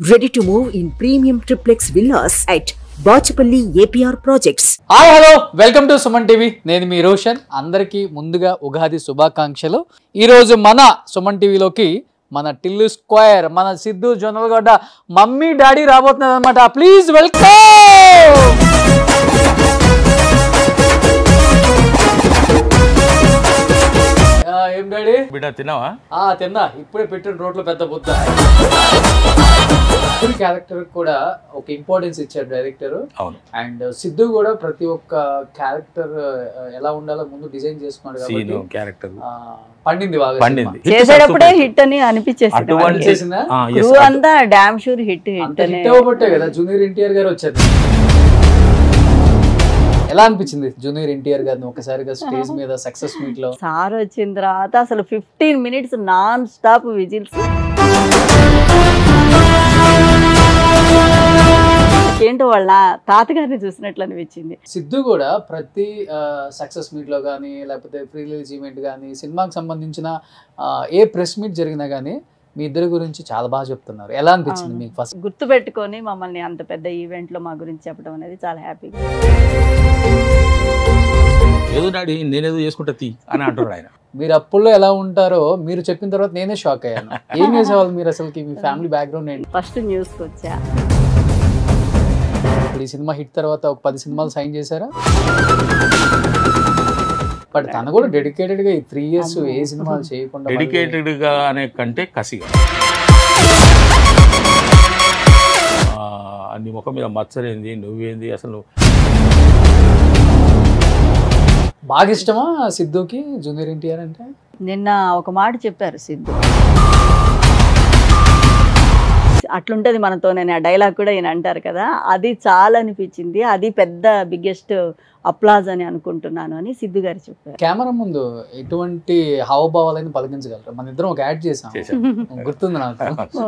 Ready to move in premium triplex villas at Bachapalli APR Projects. Hi hello welcome to Suman TV. నేను మీ రోషన్. అందరికీ ముందుగా ఉగాది శుభాకాంక్షలు. ఈరోజు మన సుమన్ టీవీలోకి మన టిల్లు స్క్వేర్, మన సిద్ధు జొన్నలగడ్డ మమ్మీ డాడీ రాబోతున్నారు అనమాట. Please welcome. ఏం డాడీ బిడ్డ తిన్నావా? తిన్నా. ఇప్పుడే పెట్టిన రోడ్లో పెద్ద బుద్ధ. క్యారెక్టర్ కూడా ఒక ఇంపార్టెన్స్ ఇచ్చారు డైరెక్టర్. అవును. అండ్ సిద్ధు కూడా ప్రతి ఒక్క క్యారెక్టర్ ఎలా ఉండాలో ముందు డిజైన్ చేసుకున్నాడు కాబట్టి క్యారెక్టర్ పండింది బాగా. పండింది. చేసేటప్పుడే హిట్ అని అనిపించేసింది. అంతా డామ్ షూర్ హిట్ అవ్వబట్టే కదా జూనియర్ ఎన్టీఆర్ గారు వచ్చారు. ఎలా అనిపించింది జూనియర్ ఎన్టీఆర్ గారిని ఒకసారిగా స్టేజ్ మీద సక్సెస్ మీట్ లో? సార్ వచ్చిన తర్వాత అసలు 15 minutes నాన్ స్టాప్ విజిల్స్. ఏంటో వాళ్ళ తాతగారిని చూసినట్లు అనిపించింది. సిద్ధు కూడా ప్రతి సక్సెస్ మీట్ లో కానీ లేకపోతే ప్రీ రిలీజ్ ఈవెంట్ కానీ సినిమాకి సంబంధించిన ఏ ప్రెస్ మీట్ జరిగినా కానీ మీ ఇద్దరి గురించి చాలా బాగా చెప్తున్నారు. ఎలా అనిపించింది మీకు? ఫస్ట్ గుర్తు పెట్టుకొని మమ్మల్ని అంత పెద్ద ఈవెంట్ లో మా గురించి చెప్పడం అనేది చాలా హ్యాపీగా. ఏదో డాడీ నేనేదో చేసుకుంటా తీ అని అంటాడు ఆయన. మీరు అప్పుల్లో ఎలా ఉంటారో మీరు చెప్పిన తర్వాత నేనే షాక్ అయ్యాను. ఏం చేసేవాళ్ళు మీరు అసలుకి? మీ ఫ్యామిలీ బ్యాక్గ్రౌండ్ ఏంటి? ఫస్ట్ న్యూస్కి వచ్చా. ఇప్పుడు ఈ సినిమా హిట్ తర్వాత ఒక 10 సినిమాలు సైన్ చేశారా? బట్ తను కూడా డెడికేటెడ్ గా 3 years ఏ సినిమాలు చేయకుండా డెడికేటెడ్ గా అనే కంటే కసిగా నీ ముఖం మీద మచ్చలేంది, నువ్వేంది అసలు. బాగా ఇష్టమా సిద్ధుకి జూనియర్ ఎన్టీఆర్ అంటే? నిన్న ఒక మాట చెప్పారు సిద్ధు, అట్లుంటది మనతో. నేను ఆ డైలాగ్ కూడా ఈయన అంటారు కదా, అది చాలా అనిపించింది. అది పెద్ద బిగ్గెస్ట్ అప్లాజ్ అని అనుకుంటున్నాను అని సిద్ధు గారు చెప్పారు. కెమెరా ముందు ఎటువంటి హావభావాలని పలికించగలరు? మన ఇద్దరం ఒక యాడ్ చేసాం, గుర్తుంది నాకు.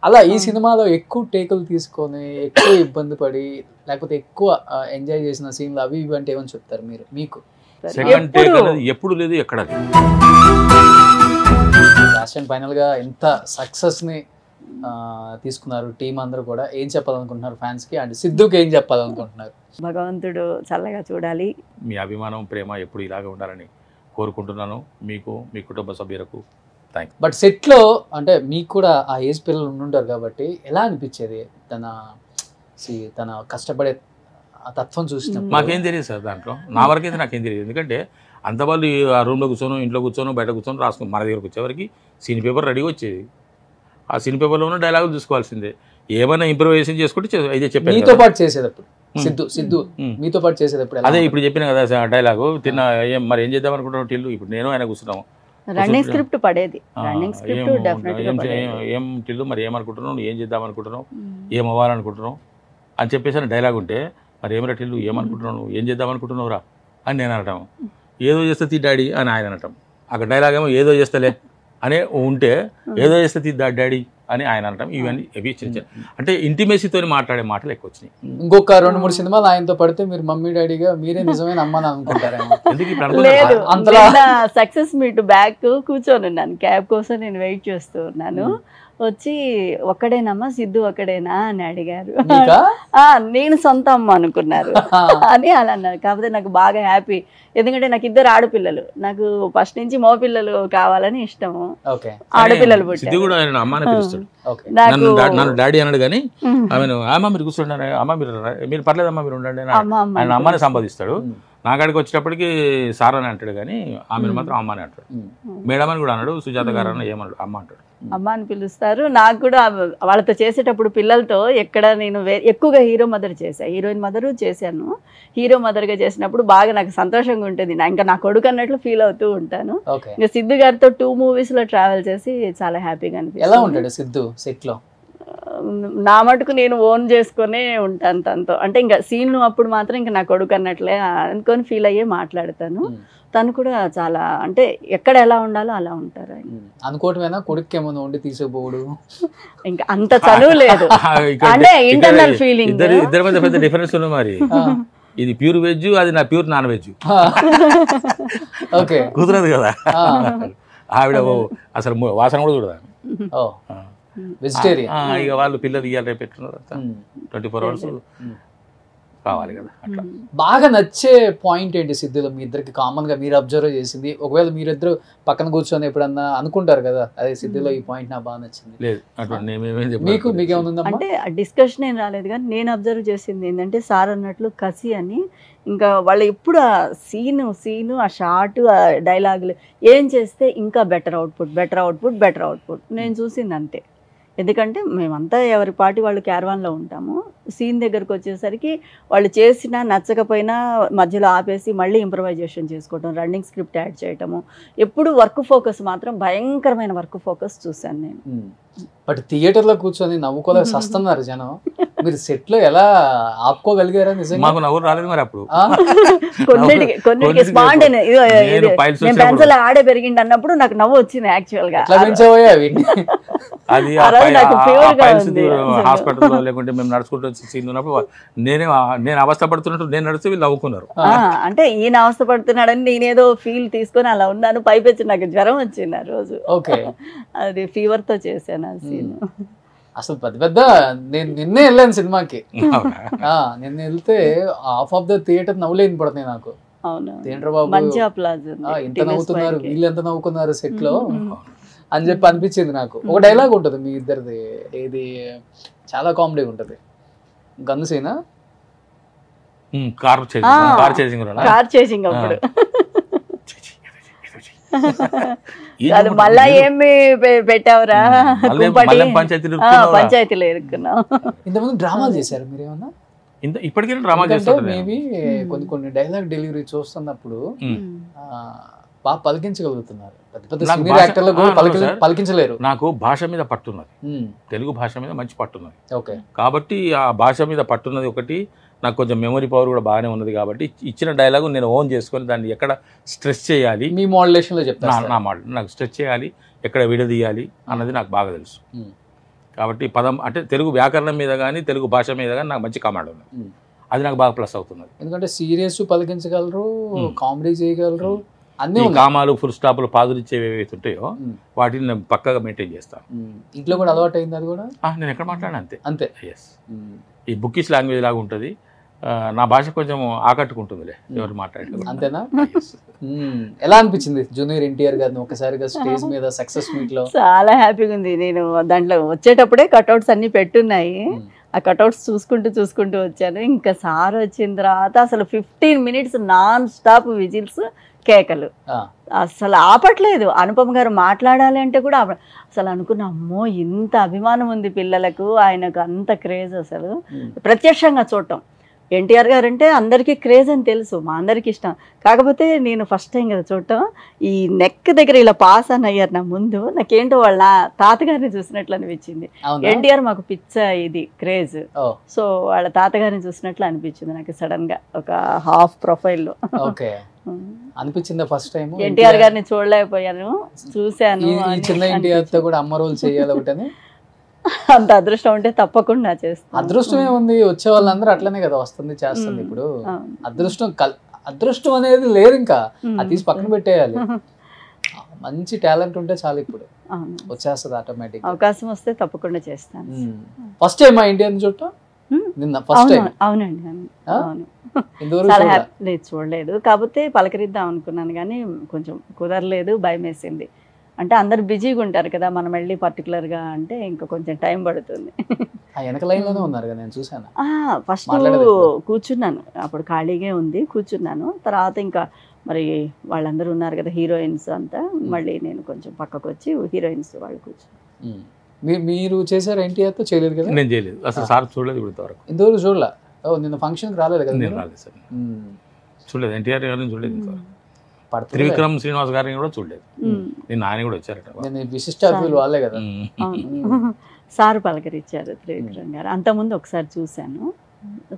అలా ఈ సినిమాలో ఎక్కువ టేకులు తీసుకొని ఎక్కువ ఇబ్బంది పడి లేకపోతే ఎక్కువ ఎంజాయ్ చేసిన సీన్లు అవి ఇవి అంటే ఏమని చెప్తారు మీరు? మీకు సెకండ్ టేక్ అనేది ఎప్పుడు లేదు, ఎక్కడ లాస్ట్ అండ్ ఫైనల్ గా ఎంత సక్సెస్ ని తీసుకున్నారు టీం అందరూ కూడా? ఏం చెప్పాలనుకుంటున్నారు ఫ్యాన్స్ కి? అండ్ సిద్ధుకి ఏం చెప్పాలనుకుంటున్నారు? భగవంతుడు చల్లగా చూడాలి. మీ అభిమానం ప్రేమ ఎప్పుడు ఇలాగే ఉండాలని కోరుకుంటున్నాను. మీకు, మీ కుటుంబ సభ్యులకు థ్యాంక్స్. బట్ సెట్ లో అంటే మీకు కూడా ఆ ఏజ్ పిల్లలు ఉండుంటారు కాబట్టి ఎలా అనిపించేది తన కష్టపడే ఆ తత్వం చూసినప్పుడు? మాకేం తెలియదు సార్ దాంట్లో. నా వరకైతే నాకేం తెలియదు. ఎందుకంటే అంత వాళ్ళు ఆ రూమ్లో కూర్చొని, ఇంట్లో కూర్చొని, బయట కూర్చొని రాసుకుని మన దగ్గరకు వచ్చేవరకు సీన్ పేపర్ రెడీగా వచ్చేది. ఆ సీన్ పేపర్లో ఉన్న డైలాగులు చూసుకోవాల్సిందే. ఏమైనా ఇంప్రూవైజేషన్ చేసుకుంటే ఇదే చెప్పాను. మీతో పాటు చేసేటప్పుడు సిద్ధు మీతో పాటు చేసేటప్పుడు అదే ఇప్పుడు చెప్పిన కదా డైలాగు. తిన్న మరి ఏం చేద్దాం అనుకుంటున్నాం టిల్లు? ఇప్పుడు నేను ఆయన కూర్చున్నాము. రన్నింగ్ స్క్రిప్ట్ పడేది. రన్నింగ్ స్క్రిప్ట్ ఏం టిల్లు మరి ఏమనుకుంటున్నావు, ఏం చేద్దాం అనుకుంటున్నావు, ఏం అవ్వాలనుకుంటున్నావు అని చెప్పేసి డైలాగ్ ఉంటే, మరి ఏమరా టిల్లు ఏమనుకుంటున్నావు, ఏం చేద్దాం అనుకుంటున్నావురా అని నేను అనటం. ఏదో చేస్తే తీ డాడీ అని ఆయన అనటం. అక్కడ డైలాగ్ ఏమో ఏదో చేస్తలే అనే ఉంటే, ఏదో చేస్తే తీ డాడీ అని ఆయన అనటం. ఇవన్నీ ఇవి చిన్న అంటే ఇంటిమేసీతో మాట్లాడే మాటలు ఎక్కువ వచ్చినాయి. ఇంకొక 2-3 సినిమాలు ఆయనతో పడితే మీరు మమ్మీ డాడీగా మీరే నిజమైన అమ్మని అనుకుంటారా? లేదు, సక్సెస్ మీట్ బ్యాక్ కూర్చొని ఉన్నాను. క్యాబ్ కోసం నేను వెయిట్ చేస్తూ ఉన్నాను. వచ్చి ఒక్కడేనమ్మా సిద్ధు ఒక్కడేనా అని అడిగారు. నేను సొంత అమ్మ అనుకున్నారు అని అలా అన్నారు. కాకపోతే నాకు బాగా హ్యాపీ, ఎందుకంటే నాకు 2 ఆడపిల్లలు. నాకు ఫస్ట్ నుంచి మగ పిల్లలు కావాలని ఇష్టము. ఆడపిల్లలు పుట్టారు. నన్ను డాడీ అన్నాడు కానీ ఆమెను అమ్మ మీరు కూర్చుంటారు, అమ్మ మీరు పర్లేదమ్మా మీరు ఉండండి ఆయన అమ్మని సంపాదిస్తాడు. నా కాడికి వచ్చేటప్పటికి సార్ అని అంటాడు కానీ ఆమెను మాత్రం అమ్మ అని అంటాడు. మేడం అని కూడా అన్నాడు. సుజాత గారు అన్న ఏమన్నాడు, అమ్మ అంటాడు. అమ్మ అని పిలుస్తారు. నాకు కూడా వాళ్ళతో చేసేటప్పుడు పిల్లలతో ఎక్కడ నేను ఎక్కువగా హీరో మదర్ చేశాను, హీరోయిన్ మదరు చేశాను. హీరో మదర్గా చేసినప్పుడు బాగా నాకు సంతోషంగా ఉంటుంది. ఇంకా నా కొడుకు అన్నట్లు ఫీల్ అవుతూ ఉంటాను. ఇంకా సిద్ధు గారితో 2 movies లో ట్రావెల్ చేసి చాలా హ్యాపీగా అనిపిస్తుంది. ఎలా ఉంటాడు సిద్ధు సెట్ లో? నా మటుకు నేను ఓన్ చేసుకునే ఉంటాను తనతో. అంటే ఇంకా సీన్లు అప్పుడు మాత్రం ఇంకా నా కొడుకు అన్నట్లే అనుకొని ఫీల్ అయ్యే మాట్లాడతాను. తను కూడా చాలా అంటే ఎక్కడ ఎలా ఉండాలో అలా ఉంటారు. అనుకోవటమేనా కొడుకు ఏమన్నా ఉండి తీసుకుపోడు? ఇంకా అంత చదువు లేదు, అంటే ఇంటర్నల్ ఫీలింగ్. ఇద్దరి మధ్య పెద్ద డిఫరెన్స్ ఉంది మరి. ఇది ప్యూర్ వెజ్, అది నా ప్యూర్ నాన్ వెజ్. కుదరదు కదా. ఆవిడ అసలు వాసన కూడా చూడదా. వెజిటేరియన్. ఇక వాళ్ళు పిల్లలు ఇవ్వాలి రేపు పెట్టున్నారు 24 hours కావాలి కదా అట్లా. బాగా నచ్చే పాయింట్ ఏంటి సిద్ధులో మీ ఇద్దరికి కామన్ గా మీరు అబ్జర్వ్ చేసింది? ఒకవేళ మీరిద్దరు పక్కన కూర్చొని ఎప్పుడన్నా అనుకుంటారు కదా, అదే సిద్ధులో ఈ పాయింట్ నాకు బాగా నచ్చింది. లేదు అటువంటి మీకేముందమ్మా? అంటే డిస్కషన్ ఏం రాలేదు, కానీ నేను అబ్జర్వ్ చేసింది ఏంటంటే సార్ అన్నట్లు కసి అని, ఇంకా వాళ్ళు ఎప్పుడు ఆ సీను ఆ షార్ట్ ఆ డైలాగులు ఏం చేస్తే ఇంకా బెటర్ అవుట్పుట్ నేను చూసింది అంతే. ఎందుకంటే మేమంతా ఎవరి పాటి వాళ్ళు క్యారవాన్లో ఉంటాము. సీన్ దగ్గరకు వచ్చేసరికి వాళ్ళు చేసినా నచ్చకపోయినా మధ్యలో ఆపేసి మళ్ళీ ఇంప్రవైజేషన్ చేసుకోవటం, రన్నింగ్ స్క్రిప్ట్ యాడ్ చేయటము, ఎప్పుడు వర్క్ ఫోకస్ మాత్రం భయంకరమైన వర్క్ ఫోకస్ చూశాను నేను. బట్ థియేటర్లో కూర్చొని నవ్వుకోలేక సస్తున్నారు జనం. మీరు సెట్ లో ఎలా ఆపుకోగలిగారా? నిజంగా మాకు నవ్వు రాలేదు మరి అప్పుడు. కొన్నిటికి స్పాంట్ పెన్సిల్ ఆడే పెరిగింది అన్నప్పుడు నాకు నవ్వు వచ్చింది యాక్చువల్ గా. అది హాస్పిటల్లో లేకుంటే మేము నడుచుకుంటూ సీన్ ఉన్నప్పుడు నేను అవస్థ పడుతున్నట్టు నేను నడిస్తే వీళ్ళు నవ్వుకున్నారు. అంటే ఈయన అవస్థ పడుతున్నాడని నేనేదో ఫీల్ తీసుకొని అలా ఉన్నాను. పైపెచ్చి నాకు జ్వరం వచ్చింది ఆ రోజు. అది ఫీవర్ తో చేశాను ఆ సీన్. అసలు పెద్ద నేను నిన్నే వెళ్ళాను సినిమాకి. నిన్న వెళ్తే హాఫ్ ఆఫ్ ద థియేటర్ నవ్వులేని పడుతున్నాయి నాకు. థియేటర్ బాబు ఎంత నవ్వుతున్నారు, వీళ్ళు ఎంత నవ్వుకున్నారు సెట్ లో అని చెప్పి అనిపించింది నాకు. ఒక డైలాగ్ ఉంటుంది మీ ఇద్దరిది, ఇది చాలా కామెడీ ఉంటుంది. గన్ను సీనా కార్ చేసింగ్ అప్పుడు మళ్ళా ఏమి పెట్టావురా పంచాయతీలో ఇరుక్కున్నావు. ఇంతకుముందు డ్రామాలు చేశారు మీరు ఏమన్నా? ఇప్పటికైనా డ్రామా చేస్తారు. మేబీ కొన్ని డైలాగ్ డెలివరీ చూస్తున్నప్పుడు బాగా పలికించగలుగుతున్నారు. పెద్ద పెద్ద సీనియర్ యాక్టర్లు పలికించలేరు. నాకు భాష మీద పట్టున్నది, తెలుగు భాష మీద మంచి పట్టున్నది. ఓకే, కాబట్టి ఆ భాష మీద పట్టున్నది ఒకటి. నాకు కొంచెం మెమరీ పవర్ కూడా బాగానే ఉన్నది. కాబట్టి ఇచ్చిన డైలాగు నేను ఓన్ చేసుకొని దాన్ని ఎక్కడ స్ట్రెస్ చేయాలి, మీ మోడ్యులేషన్లో చెప్తాను, నా మోడల్ నాకు స్ట్రెస్ చేయాలి, ఎక్కడ విడదీయాలి అన్నది నాకు బాగా తెలుసు. కాబట్టి పదం అంటే తెలుగు వ్యాకరణం మీద కానీ తెలుగు భాష మీద కానీ నాకు మంచి కమాండ్ ఉంది. అది నాకు బాగా ప్లస్ అవుతున్నది. ఎందుకంటే సీరియస్ పలికించగలరు, కామెడీ చేయగలరు, అన్ని కామాలు ఫుల్ స్టాప్లు పాదులు ఇచ్చేవి ఏవైతే ఉంటాయో వాటిని నేను పక్కగా మెయింటైన్ చేస్తాను. ఇంట్లో కూడా అలవాటు అయింది అది కూడా? నేను ఎక్కడ మాట్లాడినా అంతే అంతే. ఎస్, ఈ బుకిష్ లాంగ్వేజ్ లాగా ఉంటుంది. నా భాష కొంచెం ఆకట్టుకుంటుందిలే ఎవరు మాట్లాడే. అంతేనా? ఎలా అనిపించింది జూనియర్ ఎన్టీఆర్ గారిని ఒకసారిగా స్టేజ్ మీద సక్సెస్ మీట్ లో? చాలా హ్యాపీగా ఉంది. నేను దాంట్లో వచ్చేటప్పుడే కట్అవుట్స్ అన్ని పెట్టున్నాయి. ఆ కట్అవుట్స్ చూసుకుంటూ వచ్చాను. ఇంకా సార్ వచ్చిన తర్వాత అసలు 15 minutes నాన్ స్టాప్ విజిల్స్, కేకలు, అసలు ఆపట్లేదు. అనుపమ గారు మాట్లాడాలి అంటే కూడా అసలు అనుకున్నా, అమ్మో ఇంత అభిమానం ఉంది పిల్లలకు, ఆయనకు అంత క్రేజ్. అసలు ప్రత్యక్షంగా చూడటం, ఎన్టీఆర్ గారు అంటే అందరికీ క్రేజ్ అని తెలుసు, మా అందరికి ఇష్టం. కాకపోతే నేను ఫస్ట్ టైం కదా చూడటం, ఈ నెక్ దగ్గర ఇలా పాస్ అని అయ్యారు నా ముందు. నాకేంటో వాళ్ళ తాతగారిని చూసినట్లు అనిపించింది. ఎన్టీఆర్ మాకు పిచ్చ ఇది క్రేజ్, సో వాళ్ళ తాతగారిని చూసినట్లు అనిపించింది నాకు సడన్ గా ఒక హాఫ్ ప్రొఫైల్లో. అనిపించింది ఫస్ట్ టైం. ఎన్టీఆర్ గారిని చూడలేకపోయాను, చూశాను. చిన్న ఎన్టీఆర్ తో కూడా అమ్మ రోల్ చేయాలి ఒకటని. అంత అదృష్టం ఉంటే తప్పకుండా చేస్తాను. అదృష్టం ఏముంది, వచ్చే వాళ్ళందరూ అట్లనే కదా వస్తుంది చేస్తుంది. ఇప్పుడు అదృష్టం అనేది లేదు, ఇంకా అది తీసి పక్కన పెట్టేయాలి. మంచి టాలెంట్ ఉంటే చాలు, ఇప్పుడు వచ్చేస్తుంది ఆటోమేటిక్. అవకాశం వస్తే తప్పకుండా చేస్తాను. ఫస్ట్ టైం మా ఇండియన్ చూడటం నిన్న ఫస్ట్ టైం? అవునండి, అవును. లేదు చూడలేదు, కాకపోతే పలకరిద్దాం అనుకున్నాను కానీ కొంచెం కుదరలేదు, భయం వేసింది. అంటే అందరు బిజీగా ఉంటారు కదా, మనం వెళ్ళి పర్టికులర్గా అంటే ఇంకా కొంచెం టైం పడుతుంది. ఫస్ట్ కూర్చున్నాను, అప్పుడు ఖాళీగా ఉంది, కూర్చున్నాను. తర్వాత ఇంకా మరి వాళ్ళందరూ ఉన్నారు కదా హీరోయిన్స్ అంతా, మళ్ళీ నేను కొంచెం పక్కకు వచ్చి హీరోయిన్స్ వాళ్ళు కూర్చున్నాను. మీరు చేశారు ఎన్టీఆర్ తో? చేయలేదు కదా. నేను చేయలేదు అసలు, సార్ చూడలేదు ఇంతవరకు. ఇంతవరకు చూడలే? నిన్న ఫంక్షన్కి రాలేదు కదా? నేను రాలేదు సార్, చూడలేదు. ఎన్టీఆర్ గారిని చూడలేదు ఇంతవరకు. త్రివిక్రమ్ శ్రీనివాస్ గారిని కూడా చూడలేదు. నేను ఆయన కూడా వచ్చారట. విశిష్ట అతిథులు వాళ్ళే కదా. సార్ పలకరించారు త్రివిక్రమ్ గారు. అంతకుముందు ఒకసారి చూశాను,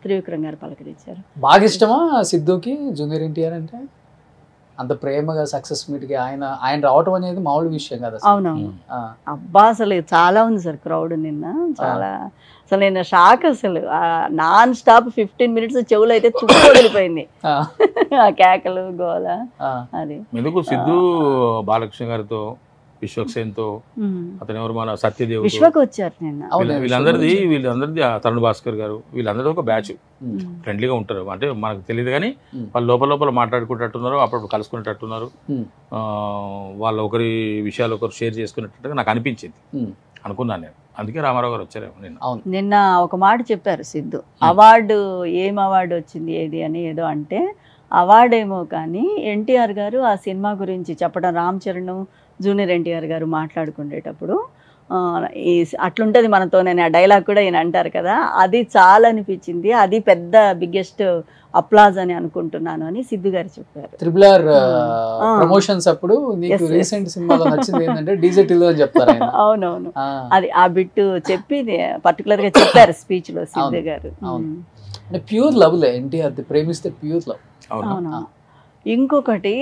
త్రివిక్రమ్ గారు పలకరించారు. బాగా ఇష్టమా సిద్ధుకి జూనియర్ ఎన్టీఆర్ అంటే? అంత ప్రేమగా సక్సెస్ మీట్ కి ఆయన రావటం అనేది మామూలు విషయం కదా. అవునవును, అబ్బా అసలు చాలా ఉంది సార్ క్రౌడ్ నిన్న, చాలా. అసలు నేను షాక్, అసలు నాన్ స్టాప్ 15 minutes చెవులు అయితే చుట్టూ వదిలిపోయింది, కేకలు గోల. అది ఎందుకు సిద్ధు బాలకృష్ణ గారితో విశ్వక్సేన్తో, అతను ఎవరు మన సత్యదేవ్, విశ్వకు వచ్చారు నిన్న. వీళ్ళందరిది తరుణ్ భాస్కర్ గారు, వీళ్ళందరిది ఒక బ్యాచ్. ఫ్రెండ్లీగా ఉంటారు, అంటే మనకు తెలియదు కానీ వాళ్ళు లోపల మాట్లాడుకునేటట్టున్నారు, అప్పుడప్పుడు కలుసుకునేటట్టున్నారు, వాళ్ళ ఒకరి విషయాలు ఒకరు షేర్ చేసుకునేటట్టుగా నాకు అనిపించింది, అనుకున్నాను నేను. అందుకే రామారావు గారు వచ్చారేమో నిన్న ఒక మాట చెప్పారు సిద్ధు. అవార్డు ఏం అవార్డు వచ్చింది ఏది అని ఏదో అంటే, అవార్డేమో కానీ ఎన్టీఆర్ గారు ఆ సినిమా గురించి చెప్పడం, రామ్ చరణ్ జూనియర్ ఎన్టీఆర్ గారు మాట్లాడుకునేటప్పుడు అట్లుంటుంది మనతో, నేను ఆ డైలాగ్ కూడా ఈయన అంటారు కదా, అది చాలా అనిపించింది, అది పెద్ద బిగ్గెస్ట్ అప్లాజ్ అని అనుకుంటున్నాను అని సిద్ధు గారు చెప్పారు. RRR ప్రమోషన్స్ అప్పుడు నీకు రీసెంట్ సినిమాలో నచ్చింది ఏంటంటే డీజే టిల్లు అని చెప్తారు. అవునవును, అది ఆ బిట్ చెప్పి పర్టికులర్ గా చెప్పారు స్పీచ్ లో సిద్ధు గారు. ప్యూర్ లవ్ లే, ఎన్టీఆర్ ప్రేమిస్తే ప్యూర్ లవ్. అవును. ఇంకొకటి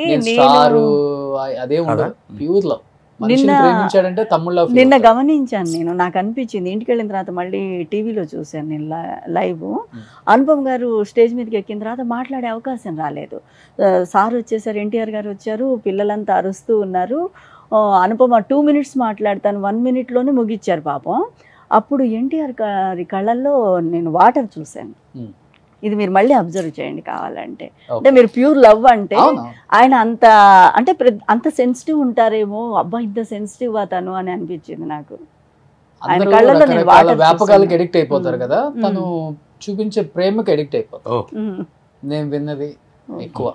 అదే ఉండదు, ప్యూర్ లవ్. నిన్న గమనించాను నేను, నాకు అనిపించింది ఇంటికి వెళ్ళిన తర్వాత, మళ్ళీ టీవీలో చూశాను నేను లైవ్. అనుపమ్ గారు స్టేజ్ మీదకి ఎక్కిన తర్వాత మాట్లాడే అవకాశం రాలేదు. సార్ వచ్చేసారు, ఎన్టీఆర్ గారు వచ్చారు, పిల్లలంతా అరుస్తూ ఉన్నారు. అనుపమ 2 minutes మాట్లాడతాను, 1 minute ముగిచ్చారు పాపం. అప్పుడు ఎన్టీఆర్ గారి కళ్ళల్లో నేను వాటర్ చూశాను. ఇది మీరు మళ్ళీ అబ్జర్వ్ చేయండి కావాలంటే. అంటే మీరు ప్యూర్ లవ్ అంటే ఆయన అంత సెన్సిటివ్ ఉంటారేమో, అబ్బా ఇంత సెన్సిటివ్ తను అని అనిపించింది నాకు. ఆయన కళ్ళలో నేను వ్యాపకాలకు ఎడిక్ట్ అయిపోతారు కదా, తను చూపించే ప్రేమకి ఎడిక్ట్ అయిపోతారు. నేను విన్నది ఎక్కువ,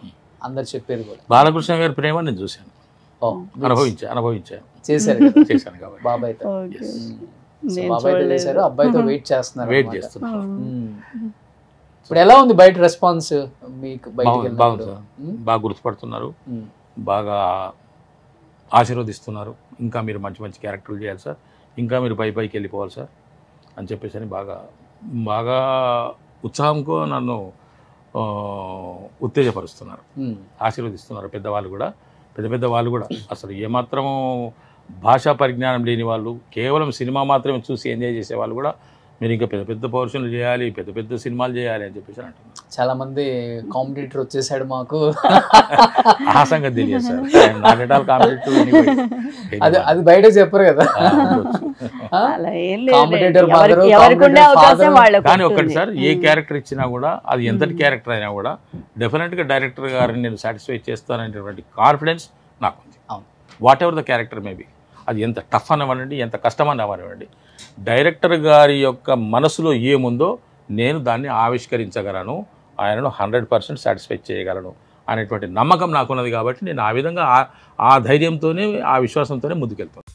అందరు చెప్పేది కూడా. బాలకృష్ణ గారి ప్రేమ నేను చూశాను, అనుభవించాను, చేశాను కాబట్టి. బాబాయ్తో చేశారు, అబ్బాయితో వెయిట్ చేస్తున్నారు. ఇప్పుడు ఎలా ఉంది బయట రెస్పాన్స్ మీకు? బాగుంది సార్, బాగా గుర్తుపడుతున్నారు, బాగా ఆశీర్వదిస్తున్నారు. ఇంకా మీరు మంచి మంచి క్యారెక్టర్లు చేయాలి సార్, ఇంకా మీరు పైకి వెళ్ళిపోవాలి సార్ అని చెప్పేసి అని బాగా ఉత్సాహంతో నన్ను ఉత్తేజపరుస్తున్నారు, ఆశీర్వదిస్తున్నారు. పెద్ద వాళ్ళు కూడా అసలు ఏమాత్రము భాషా పరిజ్ఞానం లేని వాళ్ళు, కేవలం సినిమా మాత్రమే చూసి ఎంజాయ్ చేసే వాళ్ళు కూడా మీరు ఇంకా పెద్ద పౌరుషన్లు చేయాలి, పెద్ద సినిమాలు చేయాలి అని చెప్పేసి అంటున్నారు. చాలా మంది కాంపిటీటర్ వచ్చేసాడు మాకు, ఆ సంగతి తెలియదు సార్. అది బయట చెప్పరు కదా. కానీ ఒకటి సార్, ఏ క్యారెక్టర్ ఇచ్చినా కూడా, అది ఎంతటి క్యారెక్టర్ అయినా కూడా డెఫినెట్గా డైరెక్టర్ గారిని నేను సాటిస్ఫై చేస్తాననేటువంటి కాన్ఫిడెన్స్ నాకు ఉంది. What ever the character maybe, అది ఎంత టఫ్ అనివ్వండి, ఎంత కష్టం అనివ్వండి, డైరెక్టర్ గారి యొక్క మనసులో ఏముందో నేను దాన్ని ఆవిష్కరించగలను, ఆయనను 100% సాటిస్ఫై చేయగలను అనేటువంటి నమ్మకం నాకున్నది. కాబట్టి నేను ఆ విధంగా ఆ ధైర్యంతోనే, ఆ విశ్వాసంతోనే ముందుకెళ్తాను.